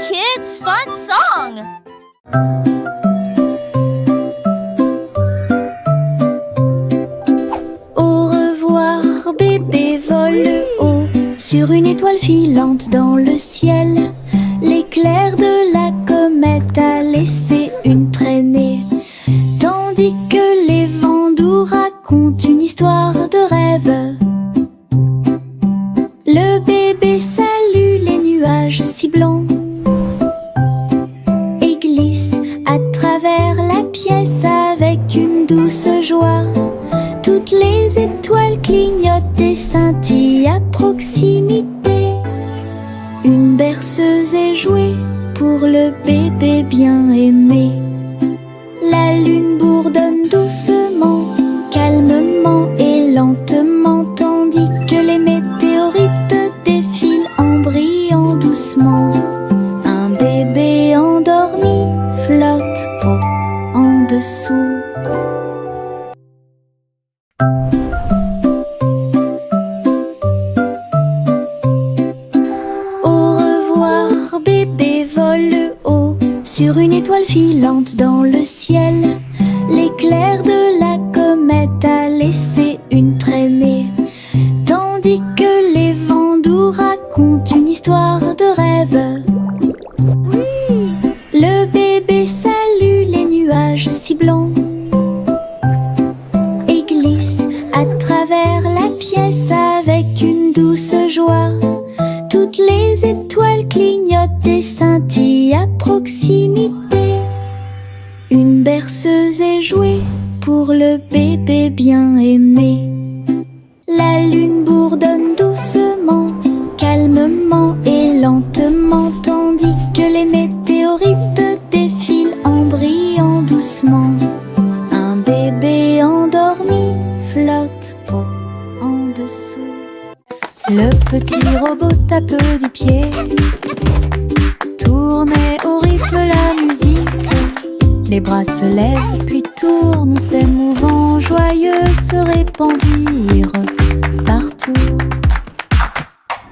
kids' fun song! Au revoir, bébé vole haut sur une étoile filante dans le ciel. L'éclair de la comète a laissé une traînée, tandis que les vents doux racontent une histoire de rêve. Le bébé salue les nuages si blancs et glisse à travers la pièce avec une douce joie. Toutes les étoiles clignotent et scintillent à proximité. Une berceuse est jouée pour le bébé bien aimé. La lune bourdonne doucement, calmement et lentement, tandis que les météorites défilent en brillant doucement. Un bébé endormi flotte en dessous. Bébé vole haut sur une étoile filante dans le ciel. L'éclair de la comète a laissé une traînée, tandis que les vents doux racontent une histoire de rêve. Le bébé salue les nuages si blancs et glisse à travers la pièce avec une douce joie. Toutes les étoiles clignotent et scintillent à proximité. Une berceuse est jouée pour le bébé bien aimé. La lune bourdonne doucement, calmement et lentement, tandis que les météorites défilent en brillant doucement. Un bébé endormi flotte en dessous. Le petit robot tape du pied, tournait au rythme la musique. Les bras se lèvent puis tournent, s'émouvant, joyeux se répandirent partout.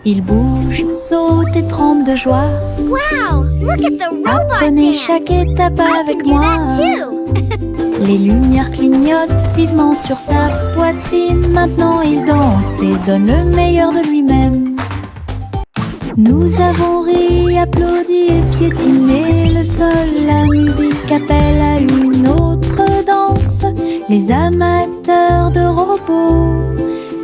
Il bouge, saute et tremble de joie. Wow! Look at the robot Apprenez dance! chaque étape I avec can do moi. that too! Les lumières clignotent vivement sur sa poitrine. Maintenant il danse et donne le meilleur de lui-même. Nous avons ri, applaudi et piétiné le sol. La musique appelle à une autre danse. Les amateurs de robots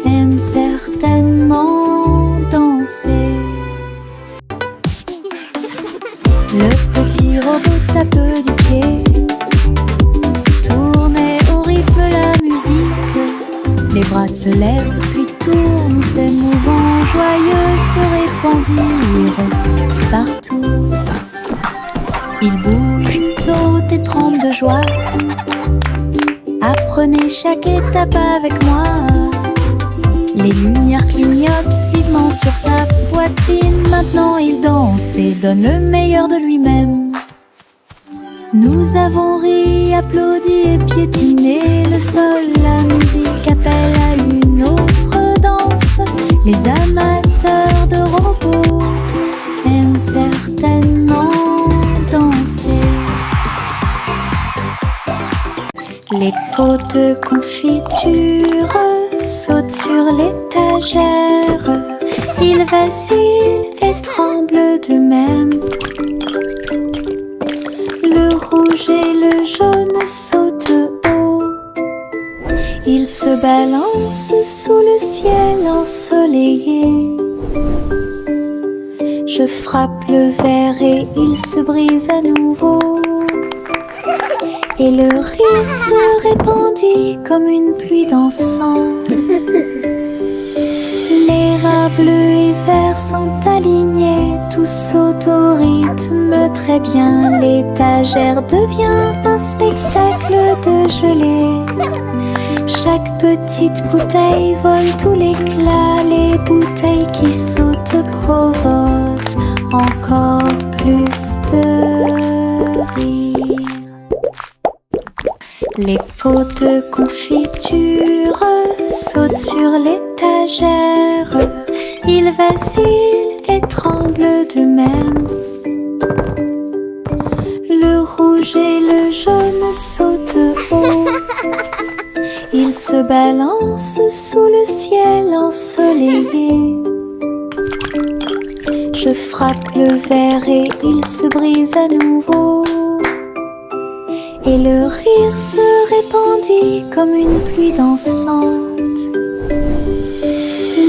aiment certainement danser. Le petit robot tape du pied, tournait au rythme la musique. Les bras se lèvent puis tournent, s'émouvant, joyeux se répandirent partout. Il bouge, saute et tremble de joie. Apprenez chaque étape avec moi. Les lumières clignotent vivement sur sa poitrine. Maintenant il danse et donne le meilleur de lui-même. Nous avons ri, applaudi et piétiné le sol. La musique appelle à une autre danse. Les amateurs de robots aiment certainement danser. Les pots de confiture sautent sur l'étagère. Ils vacillent et tremblent d'eux-mêmes. Le rouge et le jaune sautent haut. Ils se balancent sous le ciel ensoleillé. Je frappe le verre et il se brise à nouveau. Et le rire se répandit comme une pluie dansante. Les rats bleus et verts sont alignés, tous sautent au rythme très bien. L'étagère devient un spectacle de gelée. Chaque petite bouteille vole tout l'éclat. Les bouteilles qui sautent provoquent encore plus de rire. Les pots de confiture sautent sur l'étagère. Ils vacillent et tremblent d'eux-mêmes. Le rouge et le jaune sautent haut. Ils se balancent sous le ciel ensoleillé. Je frappe le verre et il se brise à nouveau. Et le rire se répandit comme une pluie dansante.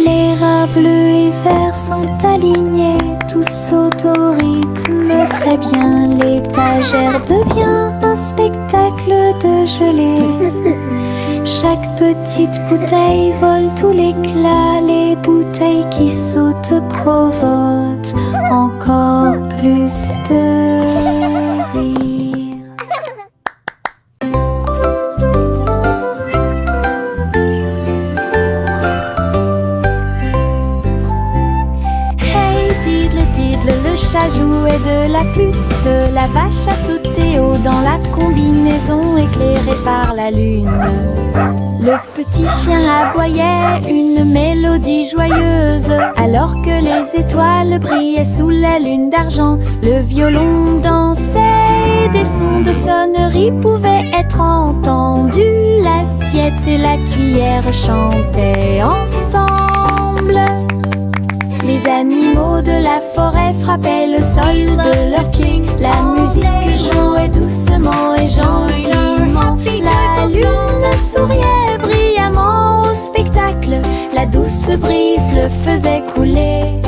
Les rats bleus et verts sont alignés, tous sautent au rythme très bien. L'étagère devient un spectacle de gelée. Chaque petite bouteille vole tout l'éclat. Les bouteilles qui sautent provoquent encore plus de rire. Le chat jouait de la flûte, la vache a sauté haut dans la combinaison éclairée par la lune. Le petit chien aboyait une mélodie joyeuse, alors que les étoiles brillaient sous la lune d'argent. Le violon dansait et des sons de sonnerie pouvaient être entendus. L'assiette et la cuillère chantaient ensemble. Les animaux de la forêt frappaient le sol de leurs pieds. La musique jouait doucement et gentiment. La lune souriait brillamment au spectacle. La douce brise le faisait couler.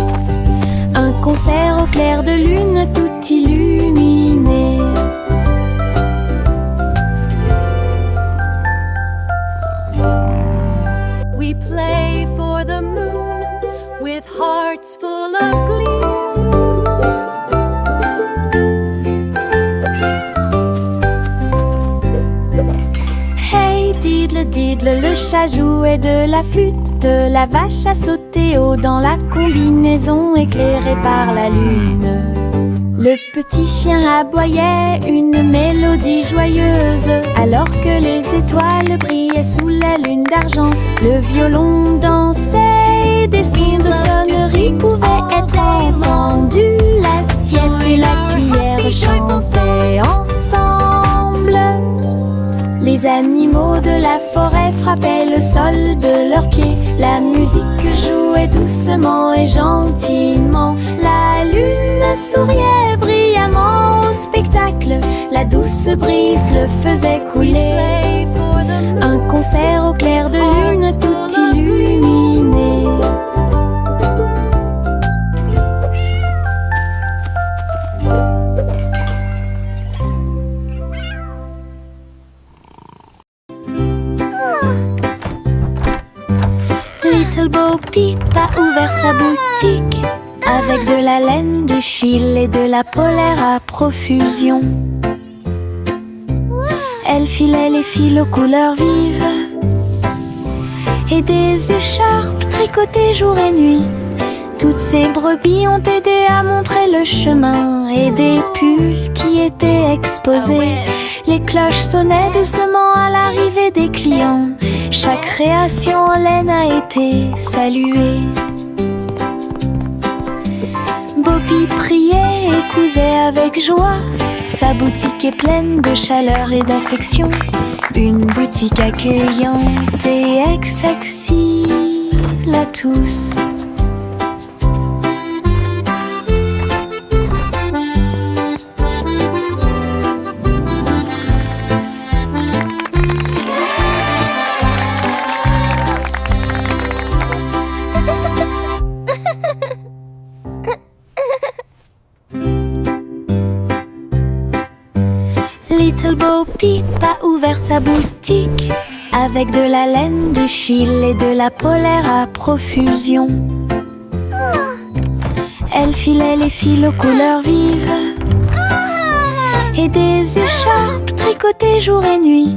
Un concert au clair de lune tout illuminé. We play for the moon with hearts full of glee. Hey diddle diddle, le chat jouait de la flûte, la vache a sauté haut dans la combinaison éclairée par la lune. Le petit chien aboyait une mélodie joyeuse, alors que les étoiles brillaient sous la lune d'argent. Le violon dansait, des sons de sonnerie pouvaient être entendus. L'assiette et la cuillère chantaient ensemble. Les animaux de la forêt frappaient le sol de leurs pieds. La musique jouait doucement et gentiment. La lune souriait brillamment au spectacle. La douce brise le faisait couler. Un concert au clair de lune tout illuminé. Little Bo Peep a ouvert sa boutique avec de la laine, du fil et de la polaire à profusion. Elle filait les fils aux couleurs vives et des écharpes tricotées jour et nuit. Toutes ces brebis ont aidé à montrer le chemin et des pulls qui étaient exposés. Les cloches sonnaient doucement à l'arrivée des clients. Chaque création en laine a été saluée. Bobby priait et cousait avec joie. Sa boutique est pleine de chaleur et d'affection. Une boutique accueillante et accessible à tous. Little Bo Peep a ouvert sa boutique avec de la laine, du fil et de la polaire à profusion. Elle filait les fils aux couleurs vives et des écharpes tricotées jour et nuit.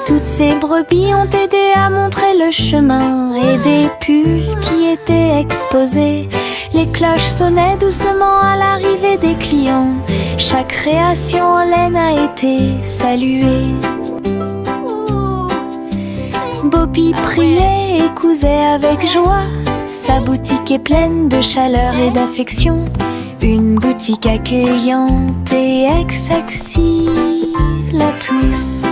Toutes ces brebis ont aidé à montrer le chemin et des pulls qui étaient exposés. Les cloches sonnaient doucement à l'arrivée des clients. Chaque création en laine a été saluée. Bobby priait et cousait avec joie. Sa boutique est pleine de chaleur et d'affection. Une boutique accueillante et accessible à tous.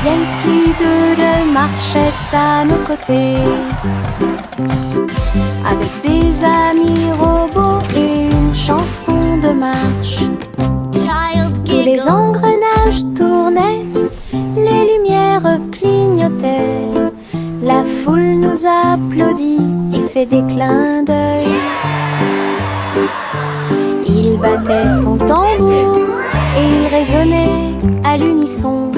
Yankee Doodle marchait à nos côtés, avec des amis robots et une chanson de marche. Child Tous les giggles. engrenages tournaient, les lumières clignotaient. La foule nous applaudit et fait des clins d'œil. Il battait son tambour et il résonnait à l'unisson.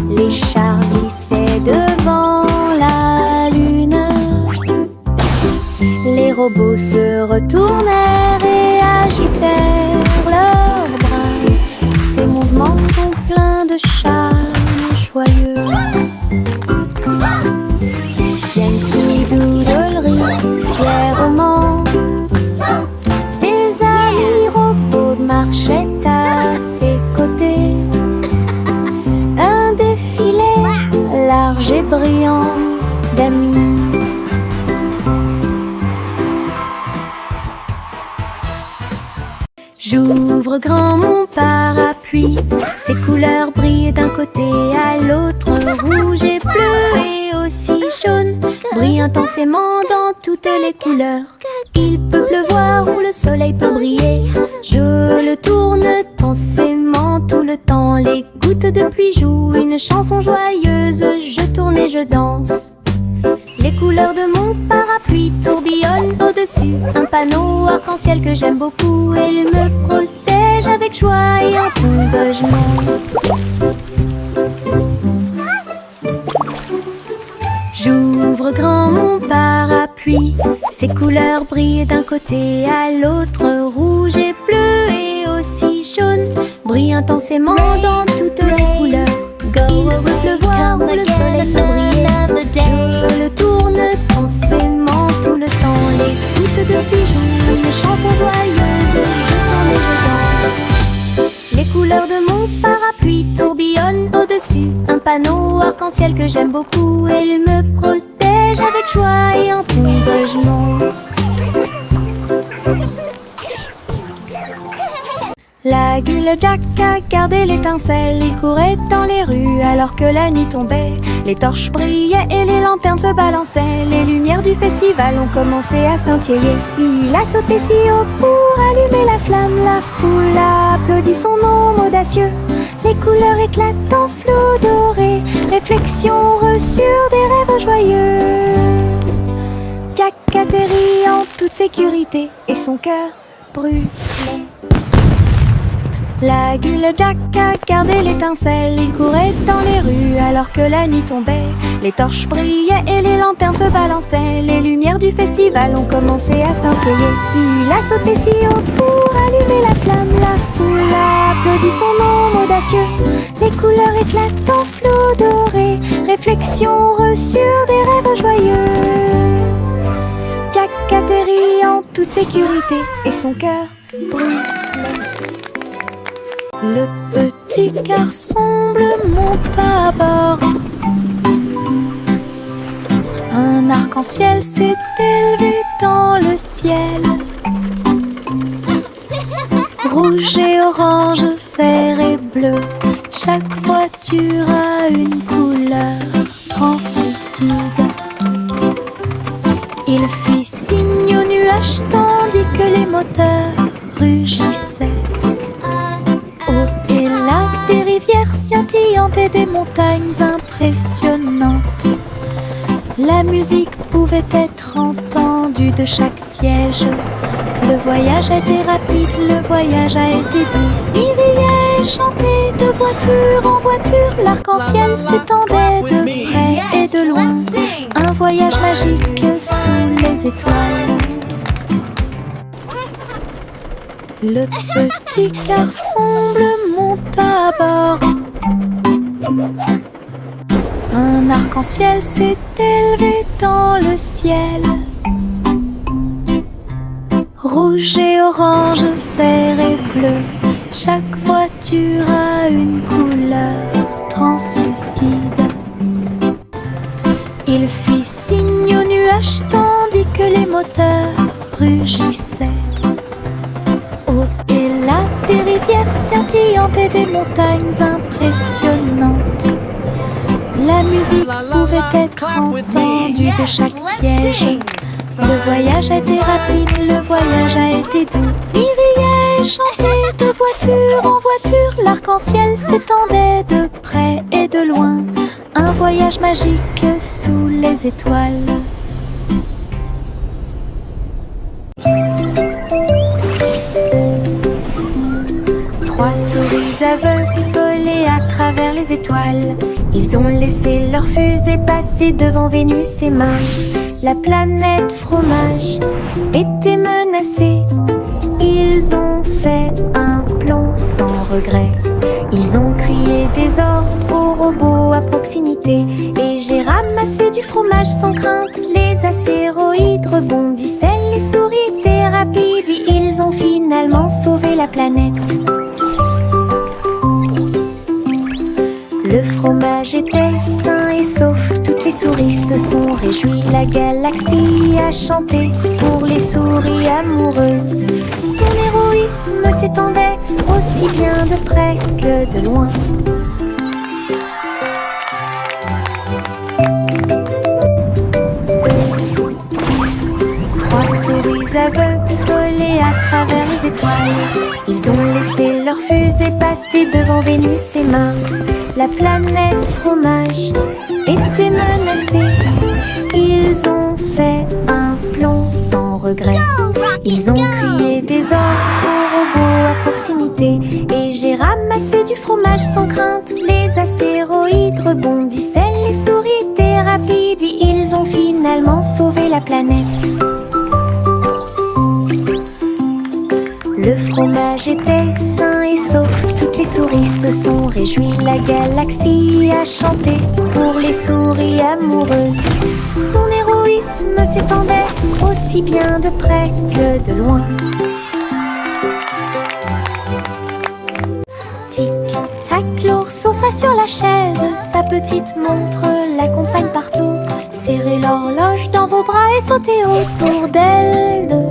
Les chars glissaient devant la lune. Les robots se retournèrent et agitèrent leurs bras. Ces mouvements sont pleins de charme joyeux. Yankee Doodle rit fièrement. Ses amis robots marchaient à ses côtés. Un défilé large et brillant d'amis. J'ouvre grand mon parapluie, ses couleurs brillent d'un côté à l'autre, rouge et bleu et aussi jaune, brille intensément dans toutes les couleurs. Il peut pleuvoir ou le soleil peut briller, je le tourne intensément tout le temps. Les gouttes de pluie jouent une chanson joyeuse, je tourne et je danse. Les couleurs de mon parapluie tourbillonnent au-dessus. Un panneau arc-en-ciel que j'aime beaucoup. Et il me protège avec joie et encouragement. J'ouvre grand mon parapluie. Ses couleurs brillent d'un côté à l'autre. Rouge et bleu et aussi jaune, brillent intensément dans toutes les couleurs. Il peut pleuvoir ou le soleil peut briller, je le tourne intensément tout le temps. Les gouttes de pluie jouent une chanson joyeuse, je tourne et je danse. Les couleurs de mon parapluie tourbillonnent au-dessus. Un panneau arc-en-ciel que j'aime beaucoup. Et il me protège avec joie et encouragement. La guille Jack a gardé l'étincelle. Il courait dans les rues alors que la nuit tombait. Les torches brillaient et les lanternes se balançaient. Les lumières du festival ont commencé à scintiller. Il a sauté si haut pour allumer la flamme. La foule a applaudi son nom audacieux. Les couleurs éclatent en flot doré. Réflexion reçue des rêves joyeux. Jack atterrit en toute sécurité et son cœur brûlait. La guille Jack a gardé l'étincelle. Il courait dans les rues alors que la nuit tombait. Les torches brillaient et les lanternes se balançaient. Les lumières du festival ont commencé à scintiller. Il a sauté si haut pour allumer la flamme. La foule a applaudi son nom audacieux. Les couleurs éclatent en flot doré. Réflexion reçue des rêves joyeux. Jack atterrit en toute sécurité et son cœur brûlait. Le petit garçon bleu monte à bord. Un arc-en-ciel s'est élevé dans le ciel. Rouge et orange, vert et bleu, chaque voiture a une couleur translucide. Il fit signe aux nuages tandis que les moteurs rugissaient. Des rivières scintillantes et des montagnes impressionnantes. La musique pouvait être entendue de chaque siège. Le voyage a été rapide, le voyage a été doux. Il riait et chantait de voiture en voiture. L'arc-en-ciel s'étendait de près et de loin. Un voyage magique sous les étoiles. Le petit garçon bleu monte à bord. Un arc-en-ciel s'est élevé dans le ciel. Rouge et orange, vert et bleu, chaque voiture a une couleur translucide. Il fit signe aux nuages tandis que les moteurs rugissaient. Au-delà des rivières scintillantes et des montagnes impressionnantes, la musique pouvait être entendue de chaque siège. Le voyage a été rapide, le voyage a été doux. Il riait et chantait de voiture en voiture. L'arc-en-ciel s'étendait de près et de loin. Un voyage magique sous les étoiles. Trois souris aveugles volaient à travers les étoiles. Ils ont laissé leur fusée passer devant Vénus et Mars. La planète fromage était menacée. Ils ont fait un plan sans regret. Ils ont crié des ordres aux robots à proximité. Et j'ai ramassé du fromage sans crainte. Les astéroïdes rebondissaient, les souris étaient rapides. Ils ont finalement sauvé la planète. Le fromage était sain et sauf. Toutes les souris se sont réjouies. La galaxie a chanté pour les souris amoureuses. Son héroïsme s'étendait aussi bien de près que de loin. Trois souris aveugles volaient à travers les étoiles. Ils ont laissé leur fusée passer devant Vénus et Mars. La planète fromage était menacée. Ils ont fait un plan sans regret. Ils ont crié des ordres aux robots à proximité. Et j'ai ramassé du fromage sans crainte. Les astéroïdes rebondissaient, les souris étaient rapides. Ils ont finalement sauvé la planète. Le fromage était sain et sauf. Toutes les souris se sont réjouies. La galaxie a chanté pour les souris amoureuses. Son héroïsme s'étendait aussi bien de près que de loin. Tic-tac, l'ours sauta sur la chaise. Sa petite montre l'accompagne partout. Serrez l'horloge dans vos bras et sautez autour d'elle deux.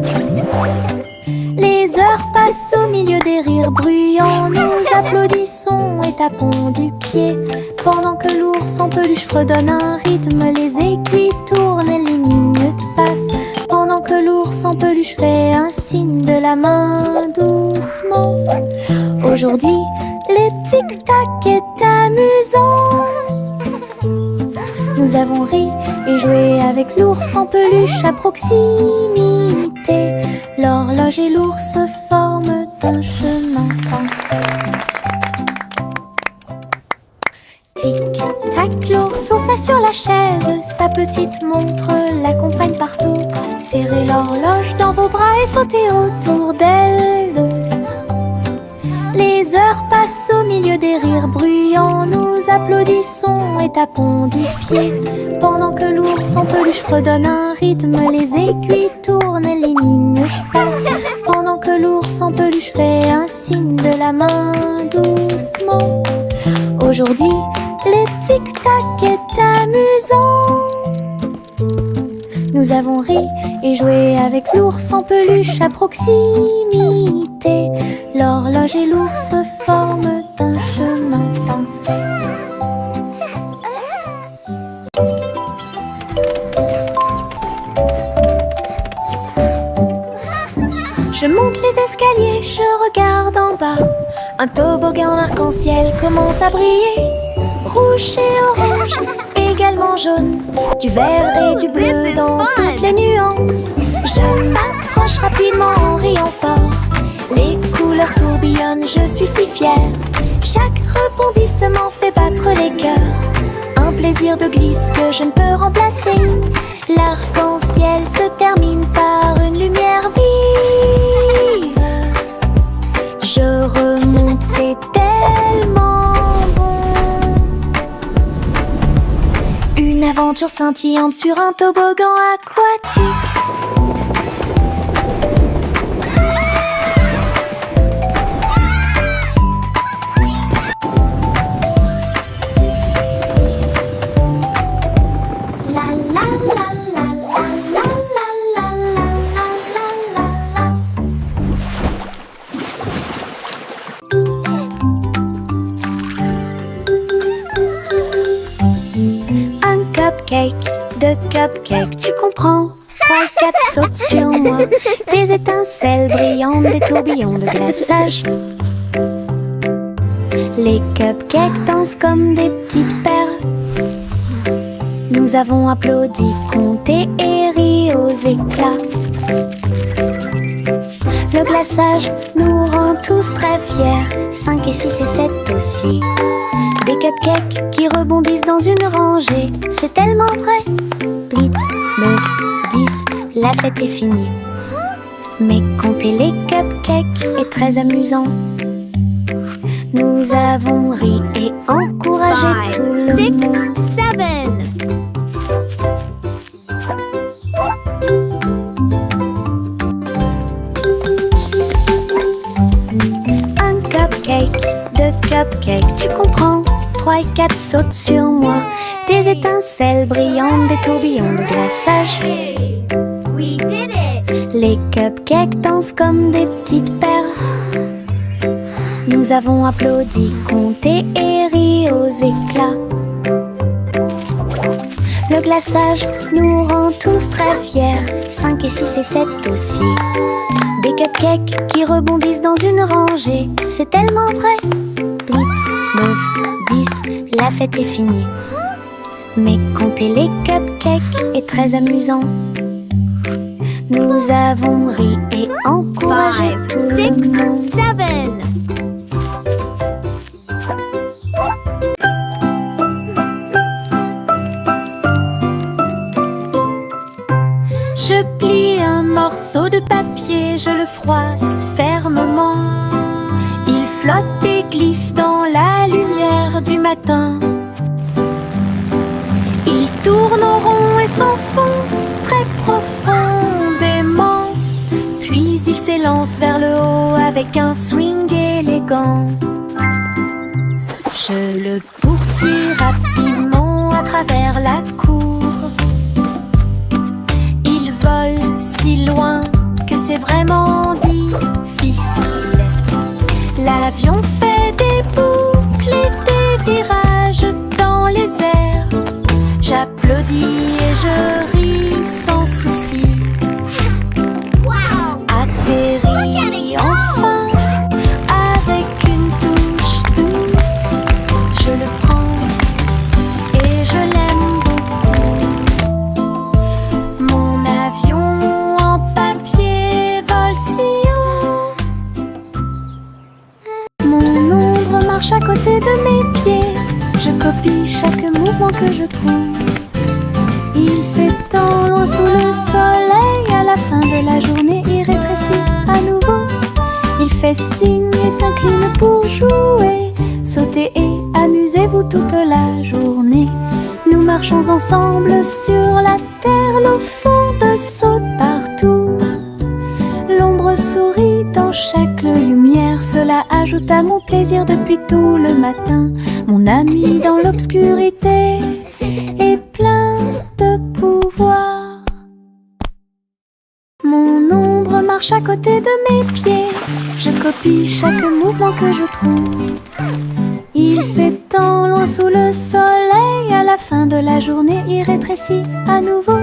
Les heures passent au milieu des rires bruyants. Nous applaudissons et tapons du pied. Pendant que l'ours en peluche fredonne un rythme, les aiguilles tournent et les minutes passent. Pendant que l'ours en peluche fait un signe de la main doucement. Aujourd'hui, le tic-tac est amusant. Nous avons ri et joué avec l'ours en peluche à proximité. L'horloge et l'ours forment un chemin parfait. Tic-tac, l'ours sauta sur la chaise. Sa petite montre l'accompagne partout. Serrez l'horloge dans vos bras et sautez autour d'elle deux. Les heures passent au milieu des rires bruyants. Nous applaudissons et tapons du pied. Pendant que l'ours en peluche fredonne un rythme, les aiguilles tournent et les minutes passent. Pendant que l'ours en peluche fait un signe de la main doucement. Aujourd'hui, le tic-tac est amusant. Nous avons ri et joué avec l'ours en peluche à proximité. L'horloge et l'ours forment un chemin parfait. Je monte les escaliers, je regarde en bas. Un toboggan arc-en-ciel commence à briller. Rouge et orange, également jaune. Du vert et du bleu dans toutes les nuances. Je m'approche rapidement en riant fort. Les couleurs tourbillonnent, je suis si fière. Chaque rebondissement fait battre les cœurs. Un plaisir de glisse que je ne peux remplacer. L'arc-en-ciel se termine par une lumière vive. Je remonte, c'est tellement bon. scintillante sur un toboggan aquatique. De cupcakes, tu comprends? 3 et 4 sautent sur moi. Des étincelles brillantes, des tourbillons de glaçage. Les cupcakes dansent comme des petites perles. Nous avons applaudi, compté et ri aux éclats. Le glaçage nous rend tous très fiers. 5 et 6 et 7 aussi. Des cupcakes qui rebondissent dans une rangée. C'est tellement vrai. 8, 9, 10, la fête est finie. Mais compter les cupcakes est très amusant. Nous avons ri et encouragé tout le monde. 5, 7. Un cupcake, 2 cupcakes, tu comprends? 3 et 4 sautent sur moi. Des étincelles brillantes, des tourbillons de glaçage. We did it! Les cupcakes dansent comme des petites perles. Nous avons applaudi, compté et ri aux éclats. Le glaçage nous rend tous très fiers. 5 et 6 et 7 aussi. Des cupcakes qui rebondissent dans une rangée. C'est tellement vrai. 8, 9, 10, la fête est finie. Mais compter les cupcakes est très amusant. Nous avons ri et encouragé 5, tout le 6, monde. 7. Je plie un morceau de papier, je le froisse fermement. Il flotte et glisse dans la lumière du matin. Il tourne en rond et s'enfonce très profondément. Puis il s'élance vers le haut avec un swing élégant. Je le poursuis rapidement à travers la cour. Il vole si loin que c'est vraiment difficile. L'avion fait des boucles et des virages dans les airs. J'applaudis et je ris sans souci. Wow! Atterri enfin avec une touche douce. Je le prends et je l'aime beaucoup. Mon avion en papier vole si haut. Mon ombre marche à côté de mes pieds. Je copie chaque mouvement que je trouve. Il s'étend loin sous le soleil. À la fin de la journée, il rétrécit à nouveau. Il fait signe et s'incline pour jouer. Sautez et amusez-vous toute la journée. Nous marchons ensemble sur la terre. L'eau fonde saute partout. L'ombre sourit dans chaque lumière. Cela ajoute à mon plaisir depuis tout le matin. Mon ami dans l'obscurité est plein de pouvoir. Mon ombre marche à côté de mes pieds. Je copie chaque mouvement que je trouve. Il s'étend loin sous le soleil. À la fin de la journée, il rétrécit à nouveau.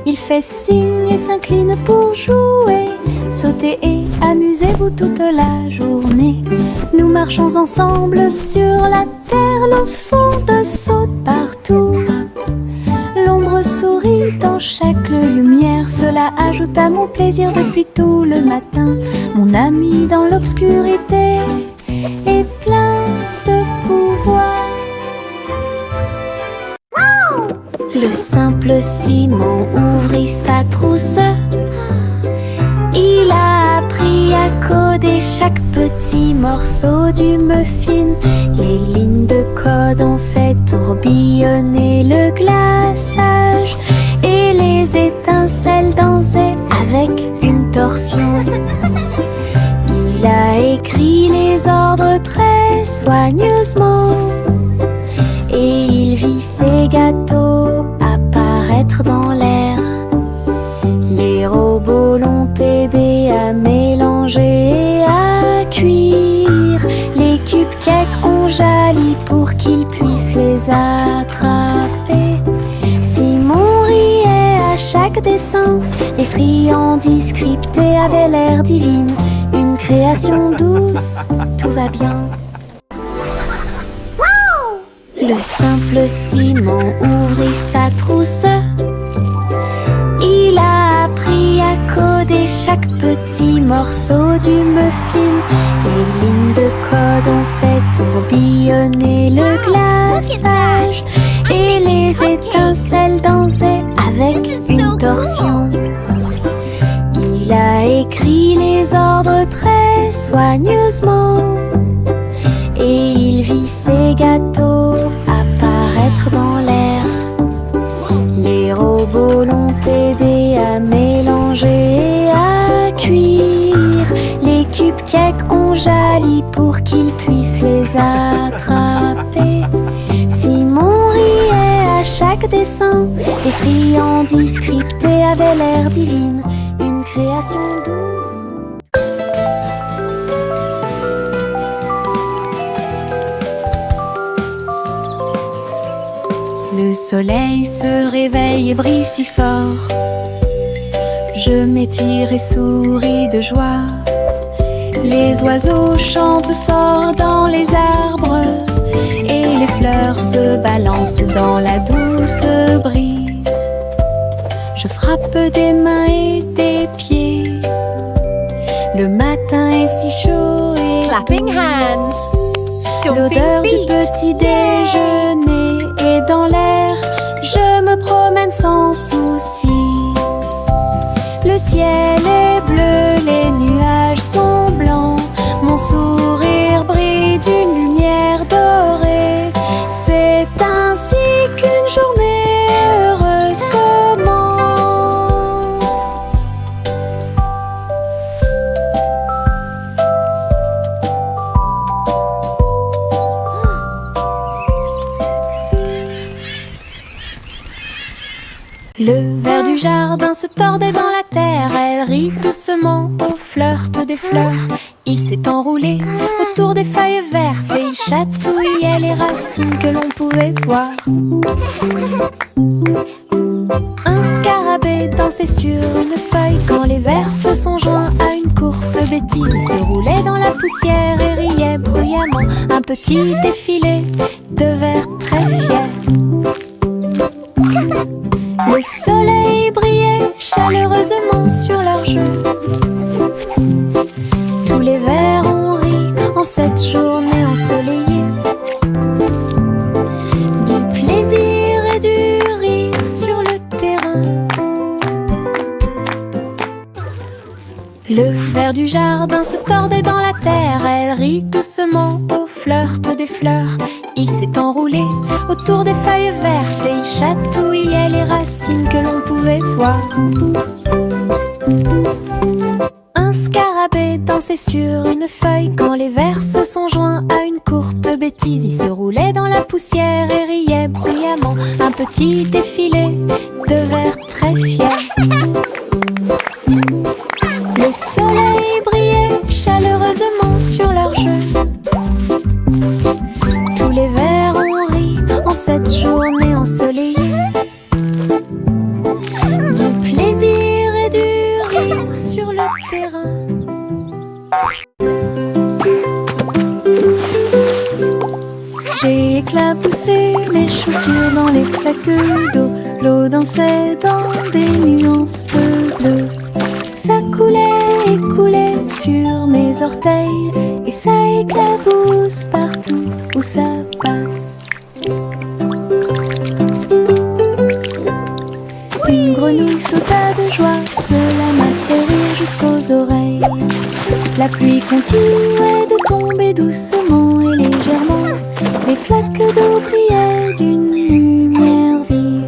Il fait signe et s'incline pour jouer. Sautez et amusez-vous toute la journée. Nous marchons ensemble sur la terre. L'eau fonde saute partout. L'ombre sourit dans chaque lumière. Cela ajoute à mon plaisir depuis tout le matin. Mon ami dans l'obscurité est plein de pouvoir. Le simple Simon ouvrit sa trousse. Il a appris à coder coder chaque petit morceau du muffin. Les lignes de code ont fait tourbillonner le glaçage et les étincelles dansaient avec une torsion. Il a écrit les ordres très soigneusement et il vit ses gâteaux apparaître dans l'air. Les robots l'ont aidé à mélanger et à cuire. Les cupcakes ont jali pour qu'il puisse les attraper. Simon riait à chaque dessin. Les friandises scriptées avaient l'air divine. Une création douce, tout va bien. Le simple Simon ouvrit sa trousse. Il a appris à coder chaque petit morceau du muffin. Les lignes de code ont fait tourbillonner le glaçage et les étincelles dansaient avec une torsion. Il a écrit les ordres très soigneusement et il vit ses gâteaux apparaître dans l'air. Les robots l'ont aidé à mélanger et à cuire. Les cupcakes ont jali pour qu'il puisse les attraper. Simon riait à chaque dessin. Les friandises scriptées avaient l'air divine. Une création douce. Le soleil se réveille et brille si fort. Je m'étire et souris de joie. Les oiseaux chantent fort dans les arbres et les fleurs se balancent dans la douce brise. Je frappe des mains et des pieds. Le matin est si chaud et Clapping hands. l'odeur du petit déjeuner est dans l'air. Je me promène sans souci. Le ciel est bleu, les nuages sont blancs. Mon sourire brille d'une lumière dorée. C'est ainsi qu'une journée heureuse commence. Le ver du jardin se tordait dans la terre. Elle rit doucement au flirt des fleurs. Il s'est enroulé autour des feuilles vertes et il chatouillait les racines que l'on pouvait voir. Un scarabée dansait sur une feuille quand les vers se sont joints à une courte bêtise. Il se roulait dans la poussière et riait bruyamment. Un petit défilé de vers très fiers. Le soleil brillait chaleureusement sur leur jeu. Tous les vers ont ri en cette journée ensoleillée. Du plaisir et du rire sur le terrain. Le ver du jardin se tordait dans la terre. Elle rit doucement au flirt des fleurs. Il s'est enroulé autour des feuilles vertes et il chatouillait les racines que l'on pouvait voir. Un scarabée dansait sur une feuille quand les vers se sont joints à une courte bêtise. Il se roulait dans la poussière et riait bruyamment. Un petit défilé de vers très fiers. Le soleil brillait chaleureusement sur leur jeu. Tous les vers ont ri en cette journée ensoleillée. Du plaisir et du rire sur le terrain. J'ai éclaboussé mes chaussures dans les flaques d'eau. L'eau dansait dans des nuances de bleu. Ça coulait et coulait sur mes orteils et ça éclabousse partout où ça passe. Une grenouille sauta de joie, cela m'a fait rire. jusqu'aux oreilles. La pluie continuait de tomber doucement et légèrement. Les flaques d'eau brillaient d'une lumière vive.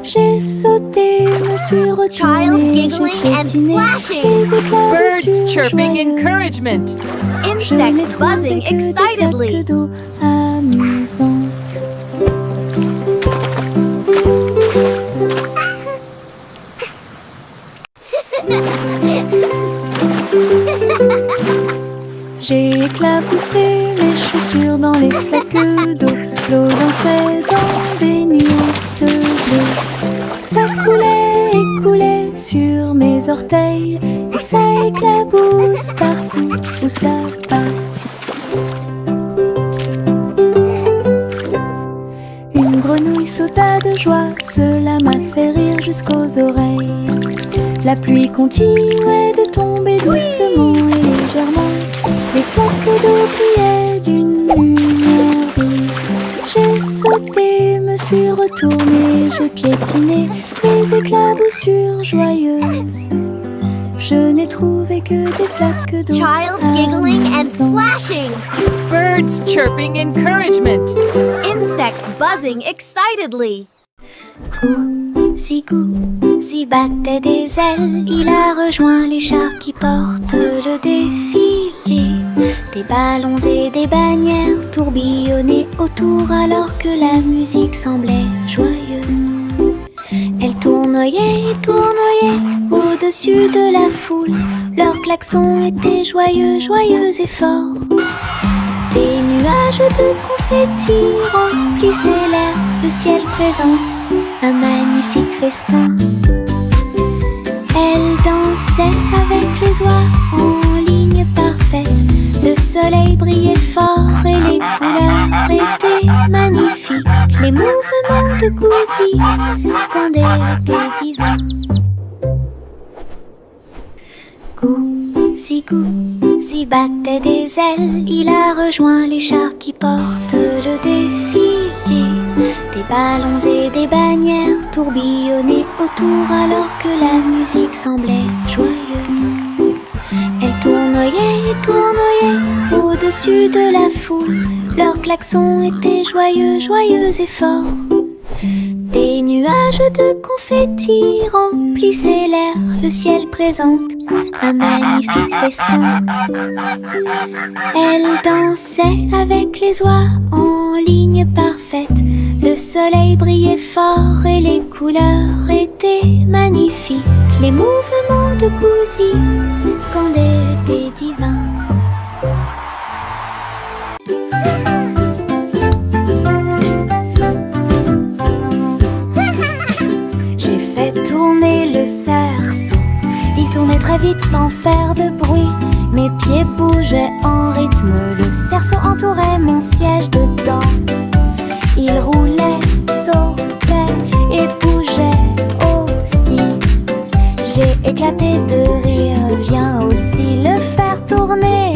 J'ai sauté, me suis retournée, Child j'ai giggling and piétiné splashing. les éclats de Birds chirping joyeux. encouragement. Je n'ai Insects trouvé buzzing que des excitedly. flaques d'eau amusantes. J'ai éclaboussé mes chaussures dans les flaques d'eau. L'eau dansait dans des nuances de bleu. Ça coulait et coulait sur mes orteils, et ça éclabousse partout où ça passe. Une grenouille sauta de joie, cela m'a fait rire jusqu'aux oreilles. La pluie continuait de tomber doucement et légèrement. Les flaques d'eau brillaient d'une lumière vive. J'ai sauté, me suis retournée, j'ai piétiné les éclaboussures joyeuses. Je n'ai trouvé que des flaques d'eau Child giggling and amusantes. splashing. Birds chirping encouragement. Insects buzzing excitedly. Gousi battait des ailes, il a rejoint les chars qui portent le défilé. Des ballons et des bannières tourbillonnaient autour alors que la musique semblait joyeuse. Elle tournoyait et tournoyait au-dessus de la foule. Leurs klaxons étaient joyeux, joyeux et forts. Des nuages de confettis remplissaient l'air, le ciel présente un magnifique festin. Elle dansait avec les oies en ligne parfaite. Le soleil brillait fort et les couleurs étaient magnifiques. Les mouvements de Gousi quand elle était divin. Gousi battait des ailes, il a rejoint les chars qui portent le défilé. Des ballons et des bannières tourbillonnaient autour alors que la musique semblait joyeuse. Elle tournoyait et tournoyait au-dessus de la foule. Leurs klaxons étaient joyeux, joyeux et forts. Des nuages de confettis remplissaient l'air, le ciel présente un magnifique festin. Elle dansait avec les oies en ligne parfaite. Le soleil brillait fort et les couleurs étaient magnifiques. Les mouvements de Gousi quand elle était divin. J'ai fait tourner le cerceau. Il tournait très vite sans faire de bruit. Mes pieds bougeaient en rythme. Le cerceau entourait mon siège de danse. Il roulait, sautait et bougeait aussi. J'ai éclaté de rire, viens aussi le faire tourner.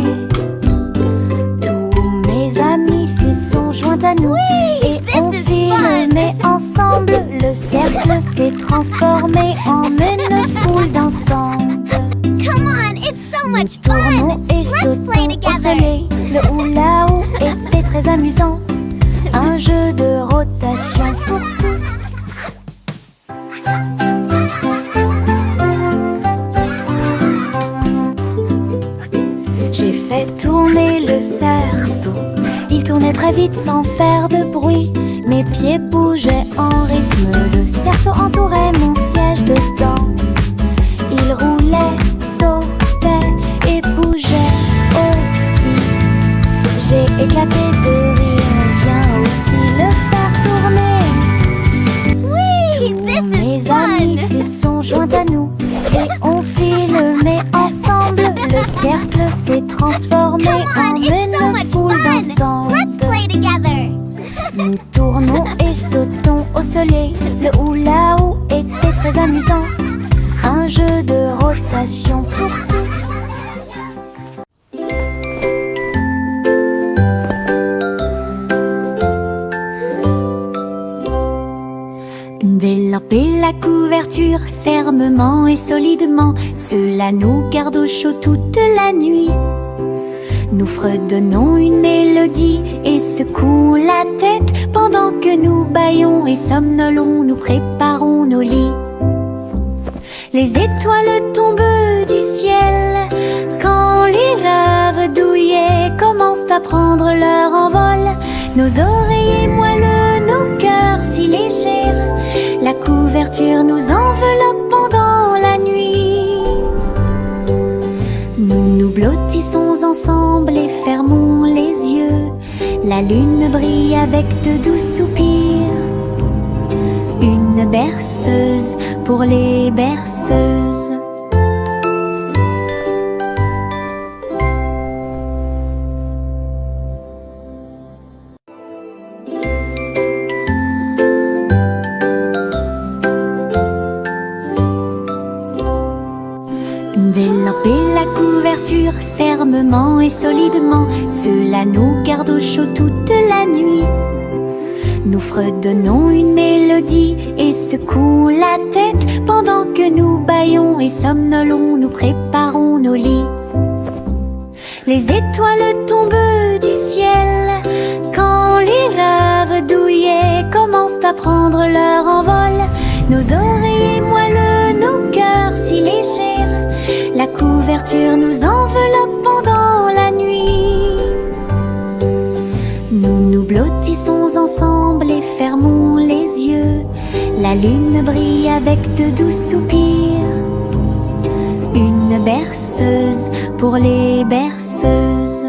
Tous mes amis s'y sont joints à nous et on filmait ensemble. Le cercle s'est transformé en une foule dansante. Come on, it's so Nous much tournons fun. et Let's play sautons au together. soleil. Le hula-hoop était très amusant. Un jeu de rotation pour tous. J'ai fait tourner le cerceau. Il tournait très vite sans faire de bruit. Mes pieds bougeaient en rythme. Le cerceau entourait mon siège de danse. Il roulait, sautait et bougeait aussi. J'ai éclaté de rire, viens aussi le faire tourner. Whee! This is Mes amis fun. s'y sont joints à nous et on filmait ensemble. Le cercle s'est transformé Come en on, it's so une much foule fun. Let's dansante. play together. Nous tournons et sautons au soleil. Le hula-hoop était très amusant. Un jeu de rotation pour tous. Développez la couverture, fermement et solidement. Cela nous garde au chaud toute la nuit. Nous fredonnons une mélodie et secouons la tête pendant que nous bâillons et somnolons, nous préparons nos lits. Les étoiles tombent du ciel quand les rêves douillets commencent à prendre leur envol. Nos oreillers moelleux, nos cœurs si légers, la couverture nous enveloppe pendant la nuit. Nous nous blottissons ensemble et fermons les yeux. La lune brille avec de doux soupirs. Une berceuse pour les berceuses. Envelopper la couverture fermement et solidement, cela nous garde au chaud toute la nuit. Nous fredonnons une mélodie et secouons la tête pendant que nous bâillons et somnolons, nous préparons nos lits. Les étoiles tombent du ciel quand les rêves douillets commencent à prendre leur envol. Nos oreillers moelleux, nos cœurs si légers, la couverture nous enveloppe pendant la nuit. Nous nous blottissons ensemble et fermons les yeux. La lune brille avec de doux soupirs. Une berceuse pour les berceuses.